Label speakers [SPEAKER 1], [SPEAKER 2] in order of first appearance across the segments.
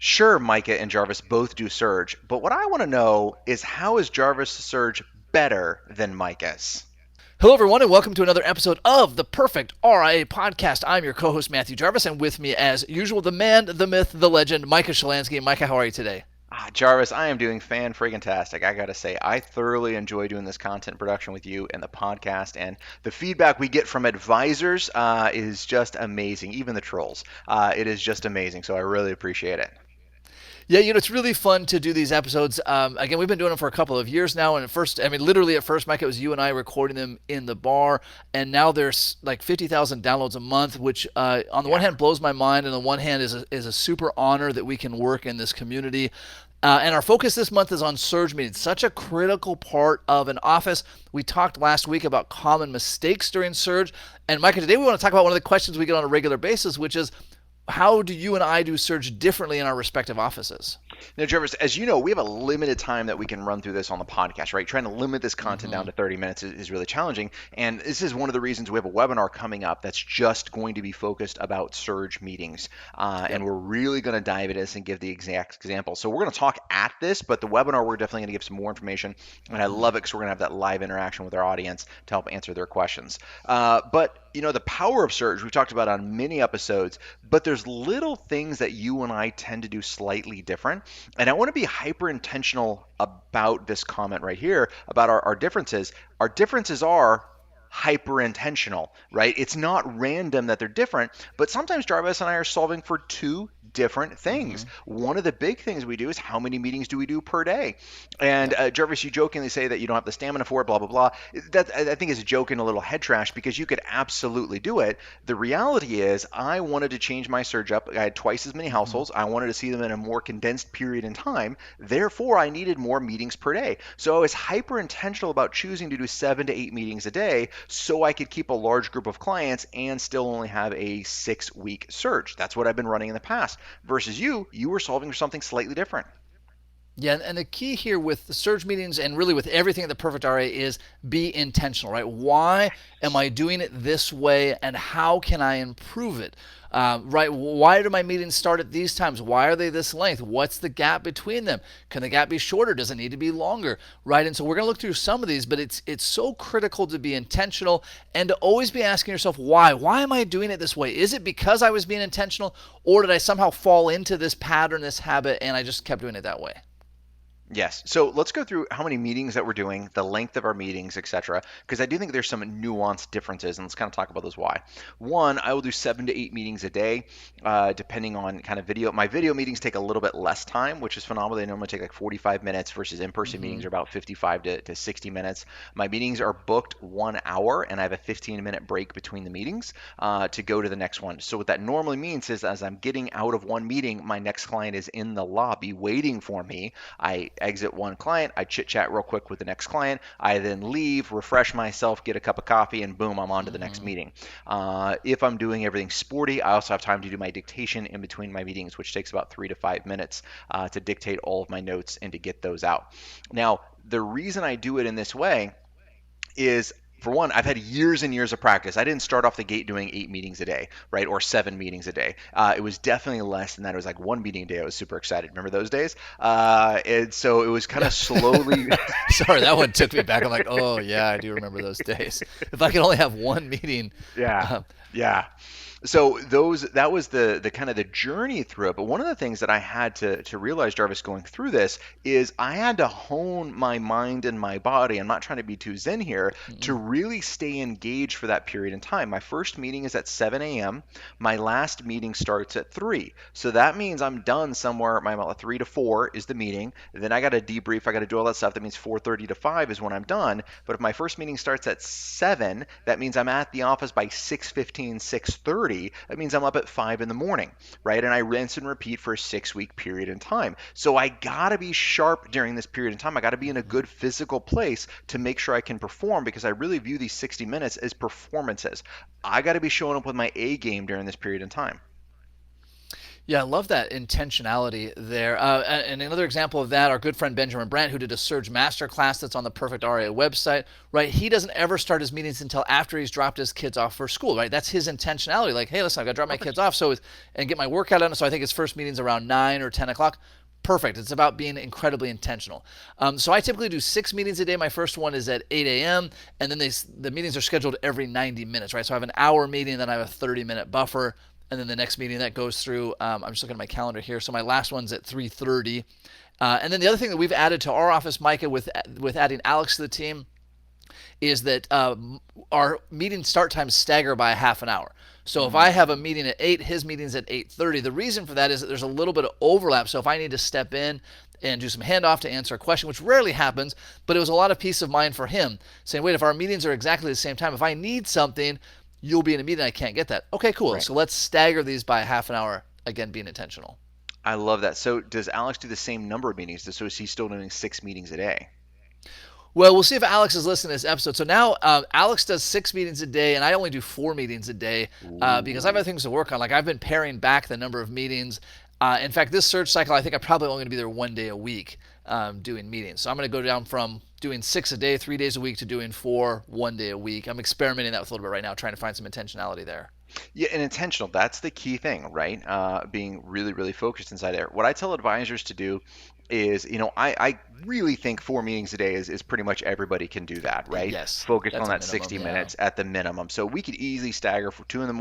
[SPEAKER 1] Sure, Micah and Jarvis both do Surge, but what I want to know is how is Jarvis' Surge better than Micah's?
[SPEAKER 2] Hello, everyone, and welcome to another episode of the Perfect RIA Podcast. I'm your co-host, Matthew Jarvis, and with me, as usual, the man, the myth, the legend, Micah Shalansky. Micah, how are you today?
[SPEAKER 1] Jarvis, I am doing fan-friggin-tastic. I gotta say, I thoroughly enjoy doing this content production with you and the podcast, and the feedback we get from advisors is just amazing. Even the trolls, it is just amazing. So I really appreciate it.
[SPEAKER 2] Yeah, it's really fun to do these episodes. Again, we've been doing them for a couple of years now, and literally at first, Mike, it was you and I recording them in the bar, and now there's like 50,000 downloads a month, which on the one
[SPEAKER 1] Yeah.
[SPEAKER 2] hand blows my mind, and on the one hand is a super honor that we can work in this community. And our focus this month is on surge meetings, such a critical part of an office. We talked last week about common mistakes during surge, and Micah, today we want to talk about one of the questions we get on a regular basis, which is how do you and I do surge differently in our respective offices?
[SPEAKER 1] Now, Jarvis, as you know, we have a limited time that we can run through this on the podcast, right? Trying to limit this content down
[SPEAKER 2] Mm-hmm.
[SPEAKER 1] to 30 minutes is really challenging. And this is one of the reasons we have a webinar coming up that's just going to be focused about surge meetings. And
[SPEAKER 2] Yep.
[SPEAKER 1] we're really going to dive into this and give the exact example. So we're going to talk at this, but the webinar, we're definitely going to give some more information. And I love it because we're going to have that live interaction with our audience to help answer their questions. But the power of surge we've talked about on many episodes, but there's little things that you and I tend to do slightly different. And I want to be hyper intentional about this comment right here about our differences. Our differences are hyper intentional, right? It's not random that they're different, but sometimes Jarvis and I are solving for two different things.
[SPEAKER 2] Mm-hmm.
[SPEAKER 1] One of the big things we do is how many meetings do we do per day? And
[SPEAKER 2] Yep.
[SPEAKER 1] Jarvis, you jokingly say that you don't have the stamina for it, blah, blah, blah. That I think is a joke and a little head trash because you could absolutely do it. The reality is, I wanted to change my surge up. I had twice as many
[SPEAKER 2] Mm-hmm.
[SPEAKER 1] households. I wanted to see them in a more condensed period in time. Therefore, I needed more meetings per day. So I was hyper intentional about choosing to do 7 to 8 meetings a day so I could keep a large group of clients and still only have a 6 week surge. That's what I've been running in the past. Versus you were solving for something slightly different.
[SPEAKER 2] Yeah, and the key here with the surge meetings and really with everything at the Perfect RA is be intentional, right? Why am I doing it this way, and how can I improve it? Right? Why do my meetings start at these times? Why are they this length? What's the gap between them? Can the gap be shorter? Does it need to be longer? Right? And so we're going to look through some of these, but it's so critical to be intentional and to always be asking yourself why. Why am I doing it this way? Is it because I was being intentional, or did I somehow fall into this pattern, this habit, and I just kept doing it that way?
[SPEAKER 1] Yes. So let's go through how many meetings that we're doing, the length of our meetings, etc. Because I do think there's some nuanced differences, and let's kind of talk about those why. One, I will do 7 to 8 meetings a day, depending on kind of video. My video meetings take a little bit less time, which is phenomenal. They normally take like 45 minutes versus in-person
[SPEAKER 2] Mm-hmm.
[SPEAKER 1] meetings are about 55 to 60 minutes. My meetings are booked 1 hour, and I have a 15-minute break between the meetings to go to the next one. So what that normally means is as I'm getting out of one meeting, my next client is in the lobby waiting for me. I exit one client, I chit chat real quick with the next client, I then leave, refresh myself, get a cup of coffee, and boom, I'm on to the next
[SPEAKER 2] Mm-hmm.
[SPEAKER 1] meeting. If I'm doing everything sporty, I also have time to do my dictation in between my meetings, which takes about 3 to 5 minutes to dictate all of my notes and to get those out. Now, the reason I do it in this way is for one, I've had years and years of practice. I didn't start off the gate doing 8 meetings a day, right, or 7 meetings a day. It was definitely less than that. It was like 1 meeting a day. I was super excited. Remember those days? And so it was kind
[SPEAKER 2] Yeah.
[SPEAKER 1] of slowly.
[SPEAKER 2] Sorry, that one took me back. I'm like, oh yeah, I do remember those days. If I could only have one meeting,
[SPEAKER 1] Yeah,
[SPEAKER 2] uh,
[SPEAKER 1] yeah. So that was the kind of the journey through it. But one of the things that I had to realize, Jarvis, going through this is I had to hone my mind and my body. I'm not trying to be too zen here to
[SPEAKER 2] mm-mm,
[SPEAKER 1] really stay engaged for that period in time. My first meeting is at 7 a.m. My last meeting starts at 3. So that means I'm done somewhere. My 3 to 4 is the meeting. Then I got to debrief. I got to do all that stuff. That means 4:30 to 5 is when I'm done. But if my first meeting starts at 7, that means I'm at the office by 6:15, 6:30. That means I'm up at 5 in the morning, right? And I rinse and repeat for a 6 week period in time. So I gotta be sharp during this period in time. I gotta be in a
[SPEAKER 2] mm-hmm.
[SPEAKER 1] good physical place to make sure I can perform because I really view these 60 minutes as performances. I gotta be showing up with my A game during this period in time.
[SPEAKER 2] Yeah, I love that intentionality there. And another example of that, our good friend Benjamin Brandt, who did a Surge Masterclass that's on the Perfect RA website, right? He doesn't ever start his meetings until after he's dropped his kids off for school, right? That's his intentionality. Like, hey, listen, I've got to drop my kids
[SPEAKER 1] Perfect.
[SPEAKER 2] off and get my workout done. So I think his first meeting's around 9 or 10 o'clock. Perfect. It's about being incredibly intentional. So I typically do 6 meetings a day. My first one is at 8 a.m. and then the meetings are scheduled every 90 minutes, right? So I have an hour meeting, then I have a 30-minute buffer, and then the next meeting that goes through. I'm just looking at my calendar here. So my last one's at 3:30. And then the other thing that we've added to our office, Micah, with adding Alex to the team, is that our meeting start times stagger by a half an hour. So if I have a meeting at 8, his meeting's at 8:30. The reason for that is that there's a little bit of overlap. So if I need to step in and do some handoff to answer a question, which rarely happens, but it was a lot of peace of mind for him, saying, wait, if our meetings are exactly the same time, if I need something, you'll be in a meeting, I can't get that. Okay, cool.
[SPEAKER 1] Right.
[SPEAKER 2] So let's stagger these by a half an hour, again, being intentional.
[SPEAKER 1] I love that. So does Alex do the same number of meetings? So is he still doing 6 meetings a day?
[SPEAKER 2] Well, we'll see if Alex is listening to this episode. So now Alex does 6 meetings a day, and I only do 4 meetings a day because I have
[SPEAKER 1] Ooh.
[SPEAKER 2] other things to work on. Like I've been paring back the number of meetings. In fact, this search cycle, I think I'm probably only going to be there one day a week doing meetings. So I'm going to go down from doing 6 a day, 3 days a week, to doing 4, one day a week. I'm experimenting that with a little bit right now, trying to find some intentionality there.
[SPEAKER 1] Yeah, and intentional. That's the key thing, right? Being really, really focused inside there. What I tell advisors to do is, I really think 4 meetings a day is pretty much everybody can do that, right?
[SPEAKER 2] Yes,
[SPEAKER 1] Focused on
[SPEAKER 2] that's a
[SPEAKER 1] that
[SPEAKER 2] minimum.
[SPEAKER 1] 60
[SPEAKER 2] Yeah.
[SPEAKER 1] minutes at the minimum. So we could easily stagger for 2 in the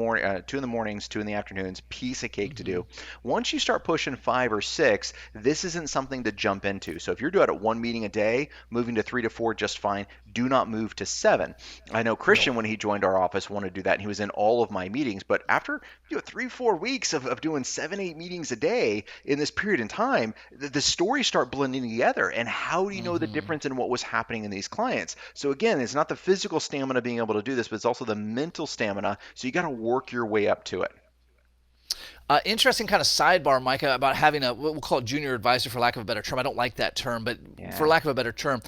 [SPEAKER 1] mornings, 2 in the afternoons, piece of cake to
[SPEAKER 2] Hmm.
[SPEAKER 1] do. Once you start pushing 5 or 6, this isn't something to jump into. So if you're doing it 1 meeting a day, moving to 3 to 4 just fine. Do not move to 7. I know
[SPEAKER 2] Yep.
[SPEAKER 1] Christian, when he joined our office, wanted to do that, and he was in all of my meetings. But after 3, 4 weeks of doing 7, 8 meetings a day in this period in time, the stories start blending together. And how do you know the
[SPEAKER 2] Hmm.
[SPEAKER 1] difference in what was happening in these clients? So again, it's not the physical stamina being able to do this, but it's also the mental stamina. So you got to work your way up to it.
[SPEAKER 2] Interesting kind of sidebar, Micah, about having a, we'll call it junior advisor for lack of a better term. I don't like that term, but for
[SPEAKER 1] Yeah.
[SPEAKER 2] lack of a better term,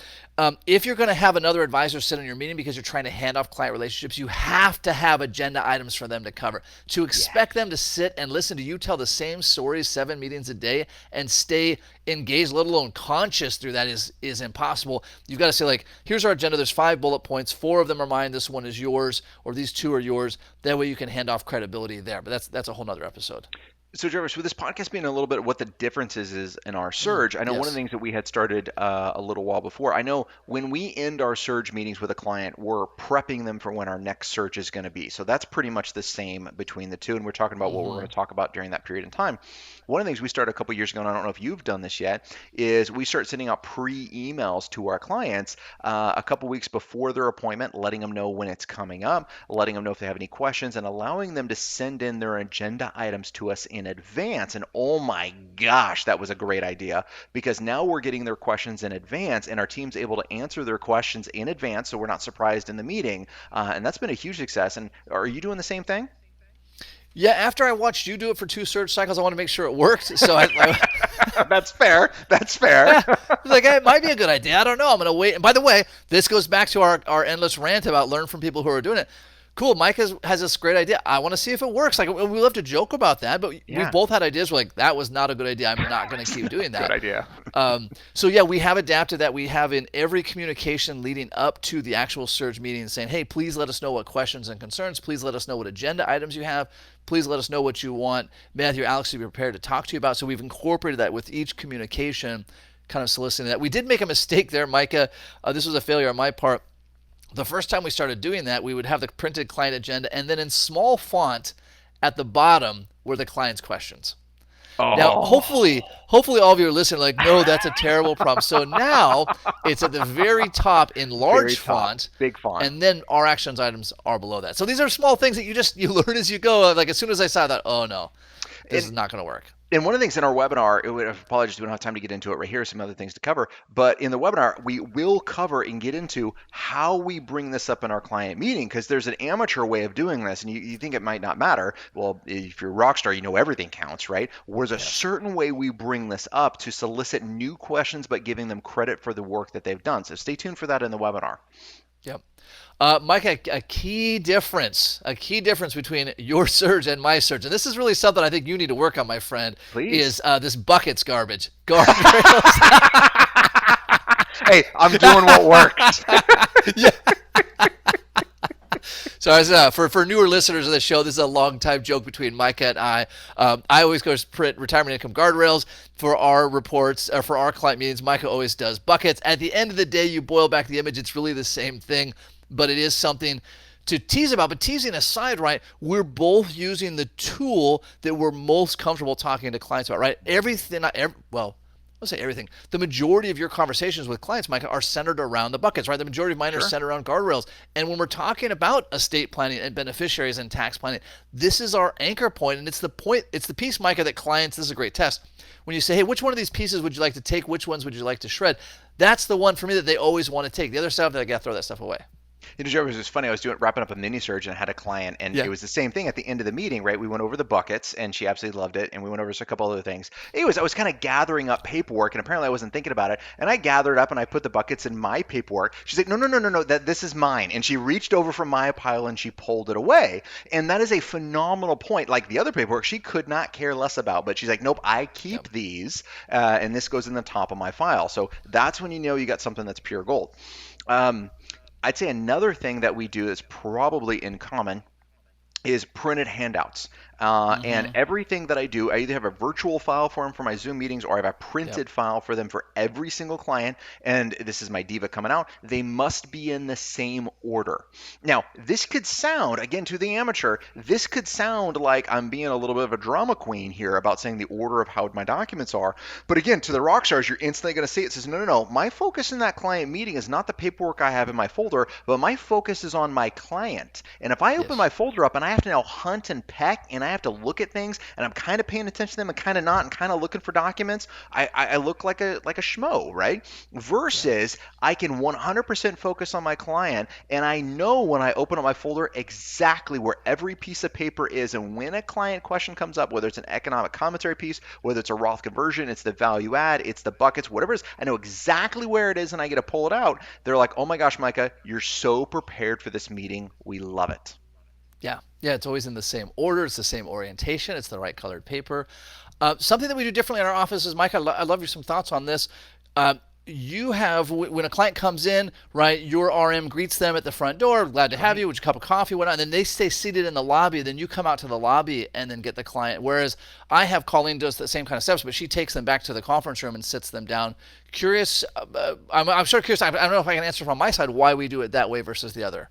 [SPEAKER 2] if you're going to have another advisor sit in your meeting because you're trying to hand off client relationships, you have to have agenda items for them to cover. To expect
[SPEAKER 1] Yes.
[SPEAKER 2] them to sit and listen to you tell the same stories 7 meetings a day and stay engaged, let alone conscious through that is impossible. You've got to say, like, here's our agenda. There's 5 bullet points. 4 of them are mine. This one is yours, or these 2 are yours. That way you can hand off credibility there. But that's a whole nother episode.
[SPEAKER 1] So, Jarvis, with this podcast being a little bit of what the differences is in our
[SPEAKER 2] Mm,
[SPEAKER 1] surge, I know one of the
[SPEAKER 2] yes.
[SPEAKER 1] things that we had started a little while before. I know when we end our surge meetings with a client, we're prepping them for when our next surge is going to be. So that's pretty much the same between the two, and we're talking about what we're going
[SPEAKER 2] Hmm.
[SPEAKER 1] to talk about during that period in time. One of the things we started a couple years ago, and I don't know if you've done this yet, is we start sending out pre-emails to our clients a couple weeks before their appointment, letting them know when it's coming up, letting them know if they have any questions, and allowing them to send in their agenda items to us in advance. And oh my gosh, that was a great idea, because now we're getting their questions in advance, and our team's able to answer their questions in advance, so we're not surprised in the meeting. And that's been a huge success. And are you doing the same thing?
[SPEAKER 2] Yeah, after I watched you do it for 2 search cycles, I want to make sure it worked. So
[SPEAKER 1] That's fair. That's fair.
[SPEAKER 2] yeah, like it might be a good idea. I don't know. I'm gonna wait. And by the way, this goes back to our endless rant about learn from people who are doing it. Cool. Mike has this great idea. I want to see if it works. Like we love to joke about that, but we've
[SPEAKER 1] Yeah,
[SPEAKER 2] both had ideas. We're like, that was not a good idea. I'm not going to keep doing
[SPEAKER 1] good
[SPEAKER 2] that.
[SPEAKER 1] idea.
[SPEAKER 2] So yeah, we have adapted that. We have in every communication leading up to the actual surge meeting saying, hey, please let us know what questions and concerns. Please let us know what agenda items you have. Please let us know what you want Matthew, Alex to be prepared to talk to you about. So we've incorporated that with each communication, kind of soliciting that. We did make a mistake there, Micah. This was a failure on my part. The first time we started doing that, we would have the printed client agenda, and then in small font at the bottom were the client's questions. Now,
[SPEAKER 1] Oh,
[SPEAKER 2] hopefully all of you are listening like, no, that's a terrible problem. So now it's at the very top in
[SPEAKER 1] very
[SPEAKER 2] large
[SPEAKER 1] top,
[SPEAKER 2] font,
[SPEAKER 1] big font.
[SPEAKER 2] and then our actions items are below that. So these are small things that you learn as you go. Like as soon as I saw that, oh no, this
[SPEAKER 1] And
[SPEAKER 2] is not going to work.
[SPEAKER 1] And one of the things in our webinar, apologies, we don't have time to get into it right here. Some other things to cover, but in the webinar, we will cover and get into how we bring this up in our client meeting, because there's an amateur way of doing this, and you think it might not matter. Well, if you're a rock star, you know everything counts, right? There's a
[SPEAKER 2] Yes.
[SPEAKER 1] certain way we bring this up to solicit new questions, but giving them credit for the work that they've done. So stay tuned for that in the webinar.
[SPEAKER 2] Yep. Mike, a a key difference between your surge and my surge, and this is really something I think you need to work on, my friend,
[SPEAKER 1] Please.
[SPEAKER 2] is this buckets garbage. Guardrails.
[SPEAKER 1] Hey, I'm doing what works.
[SPEAKER 2] Yeah. So as for newer listeners of the show, this is a long time joke between Micah and I. I always go to print retirement income guardrails for our reports, for our client meetings. Micah always does buckets. At the end of the day, you boil back the image. It's really the same thing, but it is something to tease about. But teasing aside, right, we're both using the tool that we're most comfortable talking to clients about, right? Well, let's say everything. The majority of your conversations with clients, Micah, are centered around the buckets, right? The majority of mine are
[SPEAKER 1] Sure.
[SPEAKER 2] centered around guardrails. And when we're talking about estate planning and beneficiaries and tax planning, this is our anchor point, and it's the piece, Micah, that clients. This is a great test. When you say, hey, which one of these pieces would you like to take? Which ones would you like to shred? That's the one for me that they always want to take. The other stuff, they got to throw that stuff away.
[SPEAKER 1] Joe, it was just funny. I was wrapping up a mini surge and I had a client, and it
[SPEAKER 2] Yeah.
[SPEAKER 1] was the same thing at the end of the meeting, right? We went over the buckets, and she absolutely loved it, and we went over just a couple other things. I was kind of gathering up paperwork, and apparently I wasn't thinking about it, and I gathered up and I put the buckets in my paperwork. She's like, no, no, no, no, no, that this is mine, and she reached over from my pile and she pulled it away, and that is a phenomenal point. Like the other paperwork, she could not care less about, but she's like, nope, I keep
[SPEAKER 2] Yep.
[SPEAKER 1] these, and this goes in the top of my file. So that's when you know you got something that's pure gold. Um, I'd say another thing that we do that's probably in common is printed handouts. And
[SPEAKER 2] Mm-hmm.
[SPEAKER 1] everything that I do, I either have a virtual file for them for my Zoom meetings, or I have a
[SPEAKER 2] Yep.
[SPEAKER 1] printed file for them for every single client. And this is my diva coming out. They must be in the same order. Now, this could sound, again, to the amateur, this could sound like I'm being a little bit of a drama queen here about saying the order of how my documents are. But again, to the rock stars, you're instantly going to see it. It says, no, no, no. My focus in that client meeting is not the paperwork I have in my folder, but my focus is on my client. And if I open my
[SPEAKER 2] Yes.
[SPEAKER 1] folder up and I have to now hunt and peck and I have to look at things and I'm kind of paying attention to them and kind of not and kind of looking for documents, I look like a schmo, right?
[SPEAKER 2] Yeah.
[SPEAKER 1] Versus I can 100% focus on my client, and I know when I open up my folder exactly where every piece of paper is. And when a client question comes up, whether it's an economic commentary piece, whether it's a Roth conversion, it's the value add, it's the buckets, whatever it is, I know exactly where it is and I get to pull it out. They're like, oh my gosh, Micah, you're so prepared for this meeting. We love it.
[SPEAKER 2] Yeah, yeah, it's always in the same order. It's the same orientation. It's the right colored paper. Something that we do differently in our office is, Mike, I love your some thoughts on this. Uh, you have, when a client comes in, right, your RM greets them at the front door, glad to have
[SPEAKER 1] Right.
[SPEAKER 2] you, with a cup of coffee, whatnot, and then they stay seated in the lobby. Then you come out to the lobby and then get the client. Whereas I have Colleen does the same kind of steps, but she takes them back to the conference room and sits them down. Curious, I'm sure curious. I don't know if I can answer from my side why we do it that way versus the other.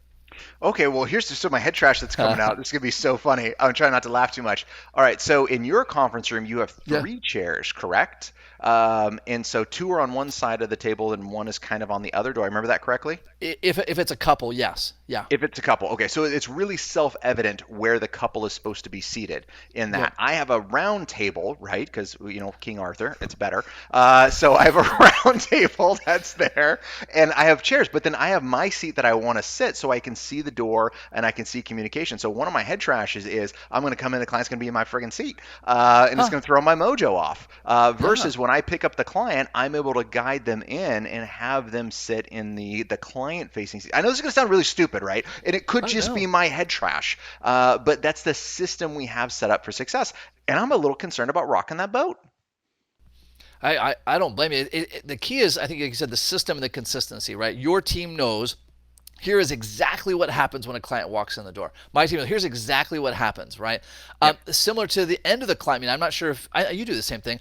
[SPEAKER 1] Okay, well, here's so my head trash that's coming out. This is gonna be so funny. I'm trying not to laugh too much. All right, so in your conference room, you have
[SPEAKER 2] Yeah.
[SPEAKER 1] three chairs, correct? And so two are on one side of the table and one is kind of on the other. Do I remember that correctly?
[SPEAKER 2] If it's a couple, yes, yeah,
[SPEAKER 1] If it's a couple, okay, so it's really self-evident where the couple is supposed to be seated in
[SPEAKER 2] yep.
[SPEAKER 1] that. I have a round table, right? Because, King Arthur, it's better. So I have a round table that's there, and I have chairs, but then I have my seat that I want to sit so I can see the door and I can see communication. So one of my head trashes is I'm going to come in, the client's going to be in my friggin' seat, and it's
[SPEAKER 2] Huh?
[SPEAKER 1] going to throw my mojo off.
[SPEAKER 2] Yeah.
[SPEAKER 1] Versus when I pick up the client, I'm able to guide them in and have them sit in the client-facing seat. I know this is going to sound really stupid, right? And it could
[SPEAKER 2] I
[SPEAKER 1] just be
[SPEAKER 2] know.
[SPEAKER 1] my head trash, but that's the system we have set up for success. And I'm a little concerned about rocking that boat.
[SPEAKER 2] I don't blame you. The key is, I think, like you said, the system and the consistency, right? Your team knows here is exactly what happens when a client walks in the door. My team knows here's exactly what happens, right?
[SPEAKER 1] Yep.
[SPEAKER 2] Similar to the end of the client meeting, I'm not sure if you do the same thing.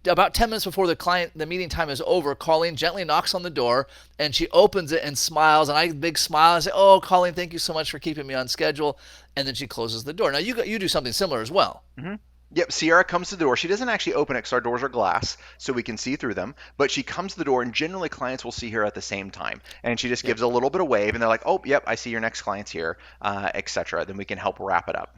[SPEAKER 2] About 10 minutes before the meeting time is over, Colleen gently knocks on the door and she opens it and smiles. And I big smile and say, oh, Colleen, thank you so much for keeping me on schedule. And then she closes the door. Now, you do something similar as well.
[SPEAKER 1] hmm Yep, Sierra comes to the door. She doesn't actually open it because our doors are glass, so we can see through them. But she comes to the door, and generally clients will see her at the same time. And she just
[SPEAKER 2] Yep.
[SPEAKER 1] gives a little bit of wave, and they're like, "Oh, yep, I see your next client's here," etc. Then we can help wrap it up.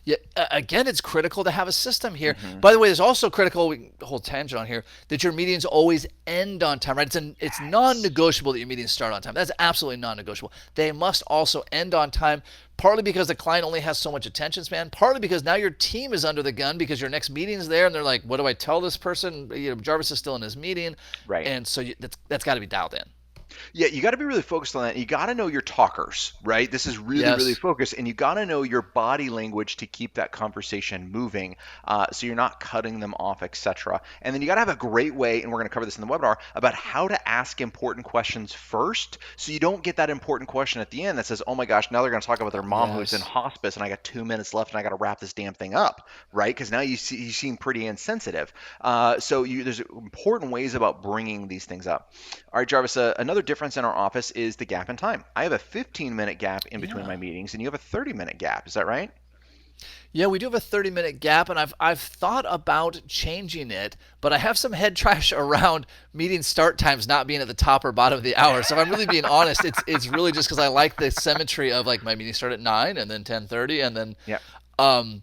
[SPEAKER 2] Yeah, again, it's critical to have a system here.
[SPEAKER 1] hmm
[SPEAKER 2] By the way, it's also critical. We can hold tangent on here that your meetings always end on time. Right? It's
[SPEAKER 1] Yes.
[SPEAKER 2] non-negotiable that your meetings start on time. That's absolutely non-negotiable. They must also end on time. Partly because the client only has so much attention span. Partly because now your team is under the gun because your next meeting is there, and they're like, "What do I tell this person?" Jarvis is still in his meeting,
[SPEAKER 1] Right.
[SPEAKER 2] and so that's got to be dialed in.
[SPEAKER 1] Yeah, you got to be really focused on that. You got to know your talkers, right? This is really, really
[SPEAKER 2] Yes.
[SPEAKER 1] focused, and you got to know your body language to keep that conversation moving, so you're not cutting them off, etc. And then you got to have a great way, and we're going to cover this in the webinar, about how to ask important questions first, so you don't get that important question at the end that says, "Oh my gosh, now they're going to talk about their mom who's in
[SPEAKER 2] Yes.
[SPEAKER 1] hospice, and I got 2 minutes left, and I got to wrap this damn thing up," right? Because now you seem pretty insensitive. There's important ways about bringing these things up. All right, Jarvis, another difference in our office is the gap in time. I have a 15-minute gap in between
[SPEAKER 2] Yeah.
[SPEAKER 1] my meetings, and you have a 30-minute gap. Is that right?
[SPEAKER 2] Yeah, we do have a 30-minute gap, and I've thought about changing it, but I have some head trash around meeting start times not being at the top or bottom of the hour. So if I'm really being honest, it's really just because I like the symmetry of like my meetings start at 9 and then 10:30 and then
[SPEAKER 1] Yeah,
[SPEAKER 2] um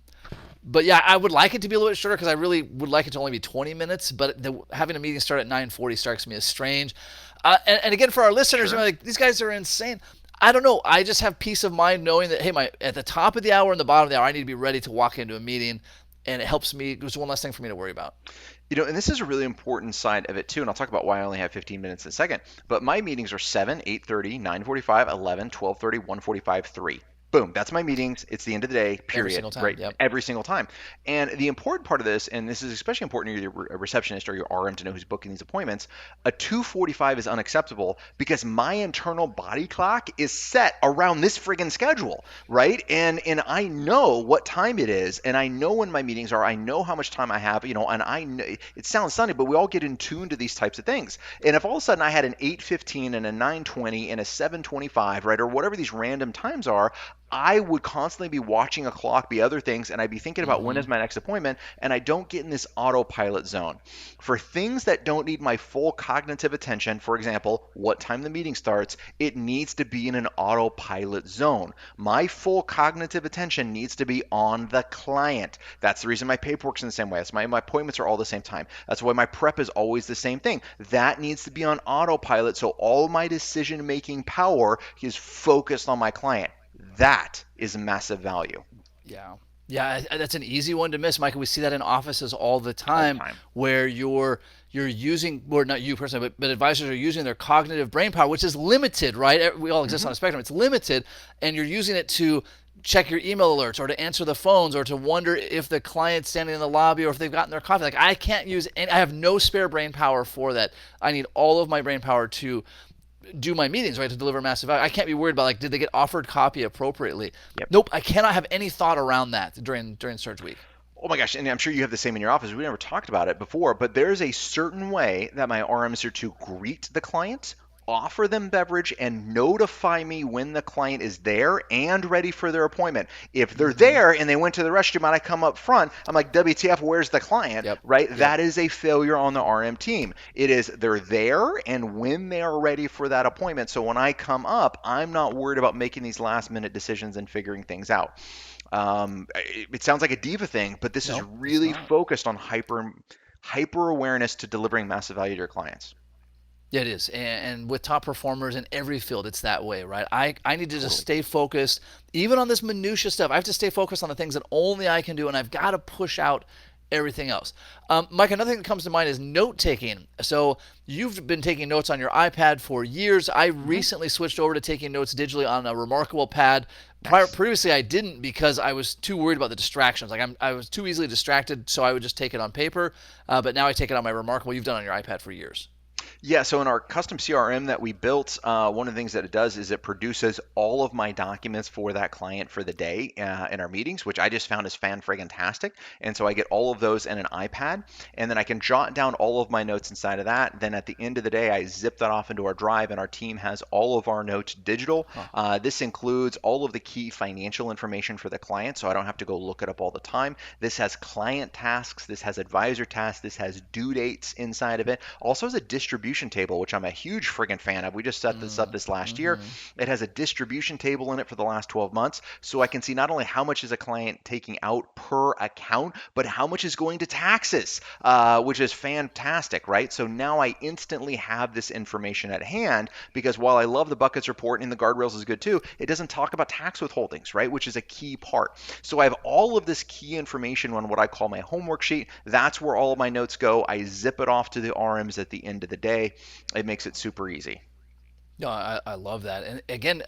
[SPEAKER 2] but yeah, I would like it to be a little bit shorter because I really would like it to only be 20 minutes. But having a meeting start at 9:40 strikes me as strange. And again, for our listeners,
[SPEAKER 1] sure.
[SPEAKER 2] like these guys are insane. I don't know. I just have peace of mind knowing that hey, my at the top of the hour and the bottom of the hour, I need to be ready to walk into a meeting, and it helps me. It was one less thing for me to worry about.
[SPEAKER 1] And this is a really important side of it too, and I'll talk about why I only have 15 minutes in a second. But my meetings are 7, 8:30, 9:45, 11, 12:30, 1:45, 3. Boom, that's my meetings. It's the end of the day,
[SPEAKER 2] Every
[SPEAKER 1] period,
[SPEAKER 2] single time.
[SPEAKER 1] right?
[SPEAKER 2] Yep.
[SPEAKER 1] Every single time. And the important part of this, and this is especially important to your receptionist or your RM to know who's booking these appointments, a 2:45 is unacceptable because my internal body clock is set around this friggin' schedule, right? And I know what time it is, and I know when my meetings are. I know how much time I have, and I know it sounds funny, but we all get in tune to these types of things. And if all of a sudden I had an 8:15 and a 9:20 and a 7:25, right, or whatever these random times are, I would constantly be watching a clock, be other things, and I'd be thinking about when
[SPEAKER 2] Mm-hmm.
[SPEAKER 1] is my next appointment, and I don't get in this autopilot zone. For things that don't need my full cognitive attention, for example, what time the meeting starts, it needs to be in an autopilot zone. My full cognitive attention needs to be on the client. That's the reason my paperwork's in the same way. That's my appointments are all the same time. That's why my prep is always the same thing. That needs to be on autopilot, so all my decision-making power is focused on my client. That is massive value
[SPEAKER 2] Yeah. Yeah, that's an easy one to miss, Michael. We see that in offices all the
[SPEAKER 1] all the
[SPEAKER 2] time
[SPEAKER 1] time.
[SPEAKER 2] where you're using, or not you personally, but advisors are using their cognitive brain power, which is limited, right? We all exist
[SPEAKER 1] Hmm.
[SPEAKER 2] on a spectrum. It's limited, and you're using it to check your email alerts or to answer the phones or to wonder if the client's standing in the lobby or if they've gotten their coffee. Like I can't use any, I have no spare brain power for that. I need all of my brain power to do my meetings, right, to deliver massive value. I can't be worried about like, did they get offered copy appropriately?
[SPEAKER 1] Yep.
[SPEAKER 2] Nope, I cannot have any thought around that during Surge Week.
[SPEAKER 1] Oh my gosh, and I'm sure you have the same in your office. We never talked about it before, but there's a certain way that my RMs are to greet the client, offer them beverage, and notify me when the client is there and ready for their appointment. If they're
[SPEAKER 2] Mm-hmm.
[SPEAKER 1] there and they went to the restroom and I come up front, I'm like, WTF, where's the client?
[SPEAKER 2] Yep.
[SPEAKER 1] Right?
[SPEAKER 2] Yep.
[SPEAKER 1] That is a failure on the RM team. It is they're there and when they are ready for that appointment. So when I come up, I'm not worried about making these last minute decisions and figuring things out. It sounds like a diva thing, but this is
[SPEAKER 2] No, it's
[SPEAKER 1] really
[SPEAKER 2] not.
[SPEAKER 1] focused on hyper awareness to delivering massive value to your clients.
[SPEAKER 2] Yeah, it is. And with top performers in every field, it's that way, right? I need to just
[SPEAKER 1] Totally.
[SPEAKER 2] stay focused, even on this minutia stuff. I have to stay focused on the things that only I can do, and I've got to push out everything else. Mike, another thing that comes to mind is note taking. So you've been taking notes on your iPad for years. I
[SPEAKER 1] Hmm.
[SPEAKER 2] recently switched over to taking notes digitally on a Remarkable pad.
[SPEAKER 1] Nice.
[SPEAKER 2] Previously, I didn't because I was too worried about the distractions. Like I was too easily distracted, so I would just take it on paper. But now I take it on my Remarkable. You've done it on your iPad for years.
[SPEAKER 1] Yeah, so in our custom CRM that we built, one of the things that it does is it produces all of my documents for that client for the day in our meetings, which I just found is fan friggin' tastic. And so I get all of those in an iPad, and then I can jot down all of my notes inside of that. Then at the end of the day, I zip that off into our drive, and our team has all of our notes digital.
[SPEAKER 2] Huh.
[SPEAKER 1] This includes all of the key financial information for the client, so I don't have to go look it up all the time. This has client tasks, this has advisor tasks, this has due dates inside of it. Also has a distribution table, which I'm a huge friggin' fan of. We just set this up
[SPEAKER 2] Mm,
[SPEAKER 1] this last year.
[SPEAKER 2] mm-hmm.
[SPEAKER 1] It has a distribution table in it for the last 12 months, so I can see not only how much is a client taking out per account, but how much is going to taxes, which is fantastic, right? So now I instantly have this information at hand because while I love the buckets report and the guardrails is good too, it doesn't talk about tax withholdings, right? Which is a key part. So I have all of this key information on what I call my homework sheet. That's where all of my notes go. I zip it off to the RMs at the end of the day. It makes it super easy.
[SPEAKER 2] No, I love that. And again,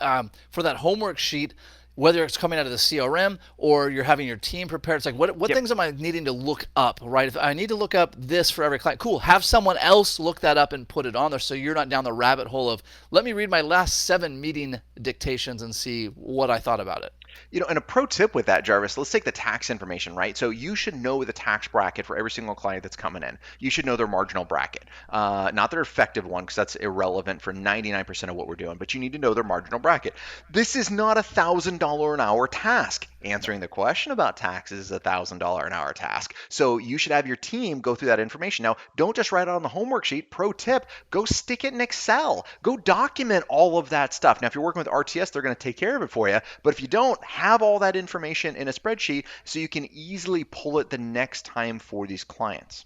[SPEAKER 2] for that homework sheet, whether it's coming out of the CRM or you're having your team prepared, it's like, what
[SPEAKER 1] Yep.
[SPEAKER 2] things am I needing to look up, right? If I need to look up this for every client, cool. Have someone else look that up and put it on there so you're not down the rabbit hole of, let me read my last 7 meeting dictations and see what I thought about it.
[SPEAKER 1] And a pro tip with that, Jarvis, let's take the tax information, right? So you should know the tax bracket for every single client that's coming in. You should know their marginal bracket, not their effective one, because that's irrelevant for 99% of what we're doing, but you need to know their marginal bracket. This is not $1,000 an hour task. Answering the question about taxes is $1,000 an hour task. So you should have your team go through that information. Now, don't just write it on the homework sheet. Pro tip, go stick it in Excel. Go document all of that stuff. Now, if you're working with RTS, they're going to take care of it for you. But if you don't, have all that information in a spreadsheet so you can easily pull it the next time for these clients.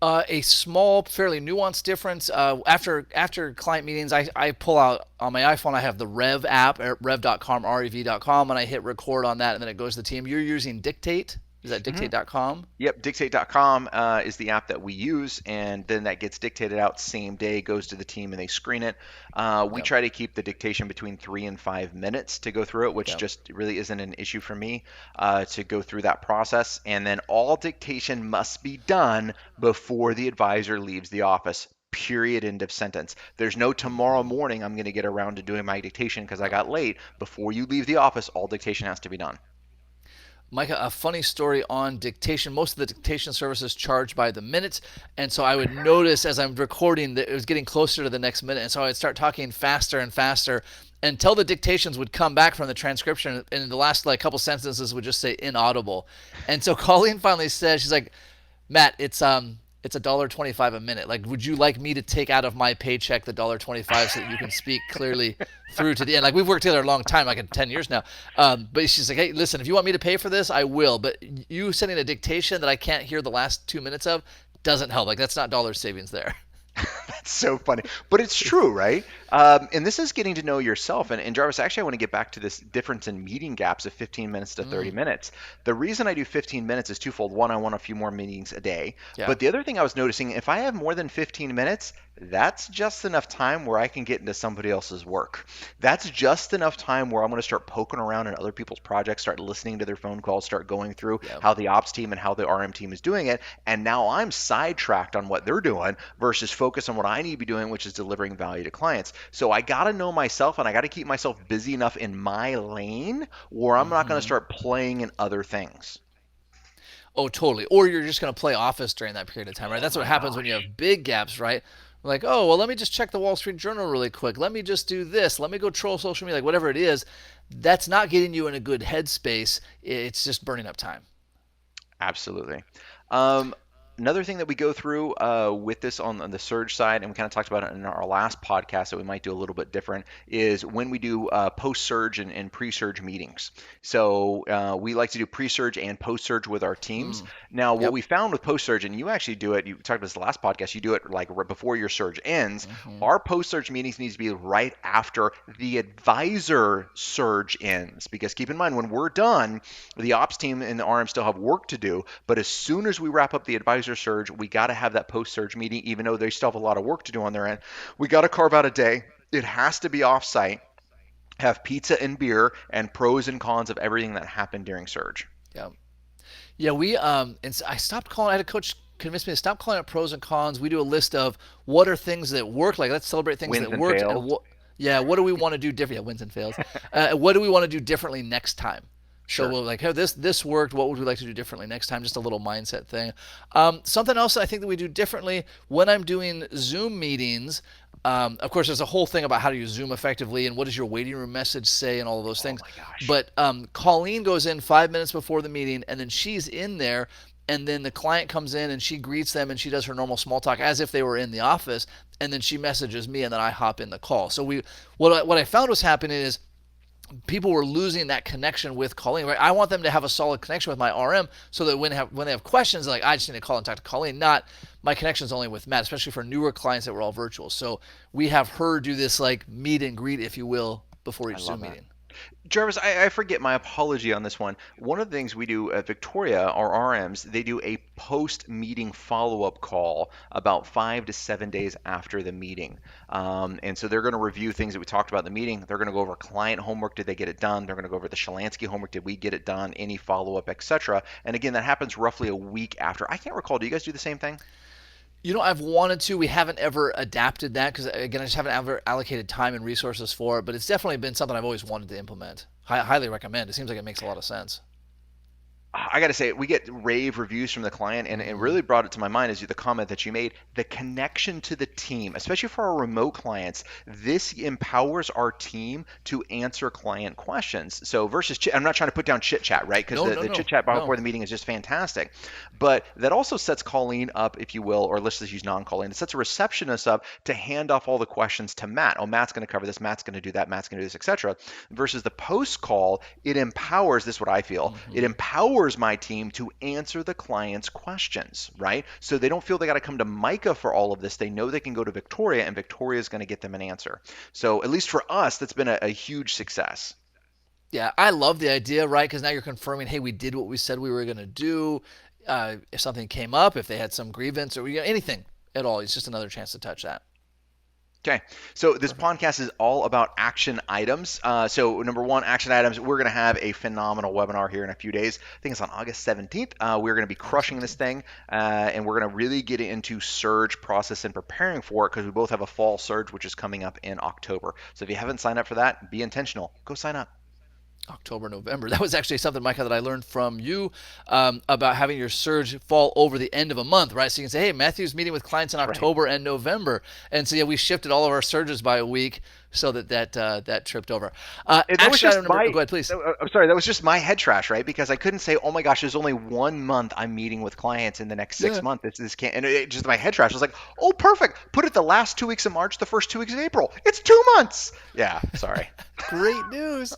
[SPEAKER 2] A small, fairly nuanced difference. After client meetings, I pull out on my iPhone. I have the Rev app, rev.com, rev.com, and I hit record on that, and then it goes to the team. You're using Dictate. Is that
[SPEAKER 1] Mhm.
[SPEAKER 2] dictate.com?
[SPEAKER 1] Yep, dictate.com is the app that we use, and then that gets dictated out same day, goes to the team, and they screen it. We
[SPEAKER 2] Yep.
[SPEAKER 1] try to keep the dictation between 3 and 5 minutes to go through it, which
[SPEAKER 2] Yep.
[SPEAKER 1] just really isn't an issue for me to go through that process. And then all dictation must be done before the advisor leaves the office. Period. End of sentence. There's no tomorrow
[SPEAKER 2] Mm-hmm.
[SPEAKER 1] morning I'm going to get around to doing my dictation because I
[SPEAKER 2] No.
[SPEAKER 1] got late. Before you leave the office, all dictation has to be done.
[SPEAKER 2] Micah, a funny story on dictation. Most of the dictation services charge by the minute. And so I would notice as I'm recording that it was getting closer to the next minute. And so I would start talking faster and faster until the dictations would come back from the transcription. And the last like couple sentences would just say inaudible. And so Colleen finally said, she's like, Matt, it's $1.25 a minute. Like, would you like me to take out of my paycheck the $1.25 so that you can speak clearly through to the end? Like, we've worked together a long time, like in 10 years now. But she's like, hey, listen, if you want me to pay for this, I will. But you sending a dictation that I can't hear the last 2 minutes of doesn't help. Like, that's not dollar savings there.
[SPEAKER 1] That's so funny, but it's true, right? And this is getting to know yourself. And Jarvis, actually, I want to get back to this difference in meeting gaps of 15 minutes to 30
[SPEAKER 2] Mm,
[SPEAKER 1] minutes. The reason I do 15 minutes is twofold. One, I want a few more meetings a day.
[SPEAKER 2] yeah.
[SPEAKER 1] But the other thing I was noticing, if I have more than 15 minutes, that's just enough time where I can get into somebody else's work. That's just enough time where I'm going to start poking around in other people's projects, start listening to their phone calls, start going through
[SPEAKER 2] Yeah.
[SPEAKER 1] how the ops team and how the RM team is doing it. And now I'm sidetracked on what they're doing versus focus on what I need to be doing, which is delivering value to clients. So I got to know myself and I got to keep myself busy enough in my lane where I'm not going to
[SPEAKER 2] Mm-hmm.
[SPEAKER 1] start playing in other things.
[SPEAKER 2] Oh, totally. Or you're just going to play Office during that period of time, right?
[SPEAKER 1] Oh
[SPEAKER 2] That's what
[SPEAKER 1] my
[SPEAKER 2] happens when you
[SPEAKER 1] gosh.
[SPEAKER 2] have big gaps, right? Like, oh, well, let me just check the Wall Street Journal really quick. Let me just do this. Let me go troll social media, like whatever it is. That's not getting you in a good headspace. It's just burning up time.
[SPEAKER 1] Absolutely. Um, Another thing that we go through with this on the surge side, and we kind of talked about it in our last podcast that we might do a little bit different, is when we do post-surge and pre-surge meetings. So we like to do pre-surge and post-surge with our teams.
[SPEAKER 2] Mm,
[SPEAKER 1] Now, what
[SPEAKER 2] yep.
[SPEAKER 1] we found with post-surge, and you actually do it, you talked about this last podcast, you do it like right before your surge ends.
[SPEAKER 2] Hmm.
[SPEAKER 1] Our post-surge meetings needs to be right after the advisor surge ends, because keep in mind when we're done, the ops team and the RM still have work to do. But as soon as we wrap up the advisor surge, we got to have that post surge meeting, even though they still have a lot of work to do on their end. We got to carve out a day. It has to be off site, have pizza and beer, and pros and cons of everything that happened during surge.
[SPEAKER 2] Yeah. Yeah, and I stopped calling. I had a coach convince me to stop calling it pros and cons. We do a list of what are things that work. Like let's celebrate things
[SPEAKER 1] Wins
[SPEAKER 2] that
[SPEAKER 1] and
[SPEAKER 2] worked, and
[SPEAKER 1] fails.
[SPEAKER 2] what, yeah, what do we want to do different? Yeah, wins and fails. What do we want to do differently next time? So
[SPEAKER 1] Sure.
[SPEAKER 2] we'll like, hey, this worked. What would we like to do differently next time? Just a little mindset thing. Something else I think that we do differently when I'm doing Zoom meetings. Of course, there's a whole thing about how to use Zoom effectively and what does your waiting room message say and all of those
[SPEAKER 1] Oh
[SPEAKER 2] things.
[SPEAKER 1] my gosh.
[SPEAKER 2] But Colleen goes in 5 minutes before the meeting, and then she's in there, and then the client comes in and she greets them and she does her normal small talk as if they were in the office, and then she messages me, and then I hop in the call. So what I found was happening is people were losing that connection with Colleen. Right? I want them to have a solid connection with my RM so that when they have questions, like I just need to call and talk to Colleen, not my connection's only with Matt, especially for newer clients that were all virtual. So we have her do this like meet and greet, if you will, before
[SPEAKER 1] I
[SPEAKER 2] each
[SPEAKER 1] love
[SPEAKER 2] Zoom
[SPEAKER 1] that.
[SPEAKER 2] meeting.
[SPEAKER 1] Jarvis, I forget my apology on this one. One of the things we do at Victoria, our RMs, they do a post-meeting follow-up call about 5 to 7 days after the meeting. And so they're going to review things that we talked about in the meeting. They're going to go over client homework. Did they get it done? They're going to go over the Shalansky homework. Did we get it done? Any follow-up, etc. And again, that happens roughly a week after. I can't recall. Do you guys do the same thing?
[SPEAKER 2] I've wanted to. We haven't ever adapted that because, again, I just haven't ever allocated time and resources for it. But it's definitely been something I've always wanted to implement. Highly recommend. It seems like it makes a lot of sense.
[SPEAKER 1] I got to say, we get rave reviews from the client, and it really brought it to my mind is the comment that you made. The connection to the team, especially for our remote clients, this empowers our team to answer client questions. So versus, I'm not trying to put down chit chat, right? Because
[SPEAKER 2] No,
[SPEAKER 1] the
[SPEAKER 2] no,
[SPEAKER 1] chit
[SPEAKER 2] no,
[SPEAKER 1] chat
[SPEAKER 2] no.
[SPEAKER 1] before the meeting is just fantastic. But that also sets Colleen up, if you will, or let's just use non-Colleen. It sets a receptionist up to hand off all the questions to Matt. Oh, Matt's going to cover this. Matt's going to do that. Matt's going to do this, etc. Versus the post call, it empowers. This is what I feel. It
[SPEAKER 2] Hmm.
[SPEAKER 1] empowers my team to answer the client's questions, right? So they don't feel they got to come to Micah for all of this. They know they can go to Victoria, and Victoria is going to get them an answer. So at least for us, that's been a huge success.
[SPEAKER 2] Yeah, I love the idea, right? Because now you're confirming, hey, we did what we said we were going to do. If something came up, if they had some grievance or anything at all, it's just another chance to touch that.
[SPEAKER 1] Okay, so this
[SPEAKER 2] Perfect.
[SPEAKER 1] podcast is all about action items. So number one, action items. We're going to have a phenomenal webinar here in a few days. I think it's on August 17th. We're going to be
[SPEAKER 2] August
[SPEAKER 1] crushing this
[SPEAKER 2] 17th.
[SPEAKER 1] thing, and we're going to really get into surge process and preparing for it because we both have a fall surge, which is coming up in October. So if you haven't signed up for that, be intentional. Go sign up.
[SPEAKER 2] October, November. That was actually something, Micah, that I learned from you about having your surge fall over the end of a month, right? So you can say, hey, Matthew's meeting with clients in
[SPEAKER 1] Right.
[SPEAKER 2] October and November. And so, yeah, we shifted all of our surges by a week so that tripped over.
[SPEAKER 1] And that was
[SPEAKER 2] Action
[SPEAKER 1] just
[SPEAKER 2] item number, oh,
[SPEAKER 1] my.
[SPEAKER 2] go ahead, please.
[SPEAKER 1] I'm sorry. That was just my head trash, right? Because I couldn't say, "Oh my gosh, there's only 1 month I'm meeting with clients in the next six
[SPEAKER 2] Yeah.
[SPEAKER 1] months." This can't. And it just my head trash. I was like, "Oh, perfect. Put it the last 2 weeks of March, the first 2 weeks of April. It's 2 months." Yeah. Sorry.
[SPEAKER 2] Great news.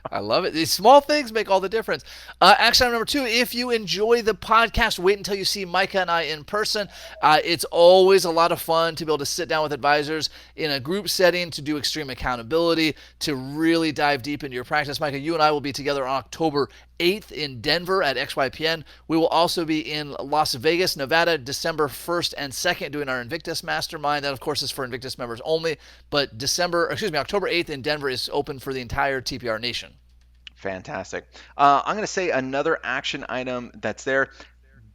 [SPEAKER 2] I love it. These small things make all the difference. Action item number two, if you enjoy the podcast, wait until you see Micah and I in person. It's always a lot of fun to be able to sit down with advisors in a group setting to do extreme accountability, to really dive deep into your practice. Micah, you and I will be together on October 8th in Denver at XYPN. We will also be in Las Vegas, Nevada, December 1st and 2nd doing our Invictus Mastermind. That, of course, is for Invictus members only. But October 8th in Denver is open for the entire TPR nation.
[SPEAKER 1] Fantastic. I'm going to say another action item that's there.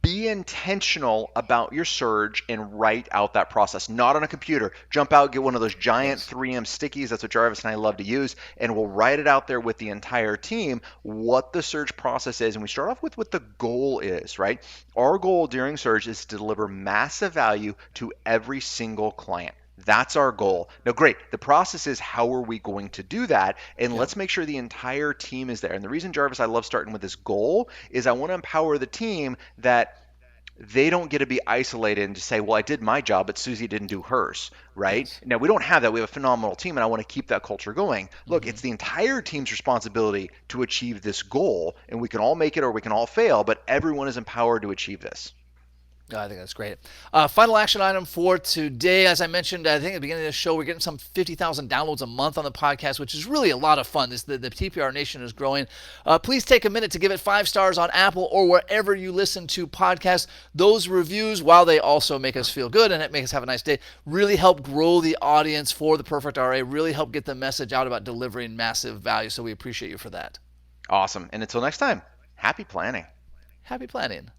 [SPEAKER 1] Be intentional about your surge and write out that process, not on a computer. Jump out, get one of those giant
[SPEAKER 2] Yes.
[SPEAKER 1] 3M stickies. That's what Jarvis and I love to use. And we'll write it out there with the entire team what the surge process is. And we start off with what the goal is, right? Our goal during surge is to deliver massive value to every single client. That's our goal. Now, great. The process is how are we going to do that? And
[SPEAKER 2] Yep.
[SPEAKER 1] let's make sure the entire team is there. And the reason, Jarvis, I love starting with this goal is I want to empower the team that they don't get to be isolated and to say, well, I did my job, but Susie didn't do hers, right?
[SPEAKER 2] Yes.
[SPEAKER 1] Now, we don't have that. We have a phenomenal team, and I want to keep that culture going. Look,
[SPEAKER 2] Mm-hmm.
[SPEAKER 1] it's the entire team's responsibility to achieve this goal, and we can all make it or we can all fail, but everyone is empowered to achieve this.
[SPEAKER 2] I think that's great. Final action item for today. As I mentioned, I think at the beginning of the show, we're getting some 50,000 downloads a month on the podcast, which is really a lot of fun. The TPR Nation is growing. Please take a minute to give it 5 stars on Apple or wherever you listen to podcasts. Those reviews, while they also make us feel good and it makes us have a nice day, really help grow the audience for the Perfect RA, really help get the message out about delivering massive value. So we appreciate you for that.
[SPEAKER 1] Awesome. And until next time, happy planning.
[SPEAKER 2] Happy planning.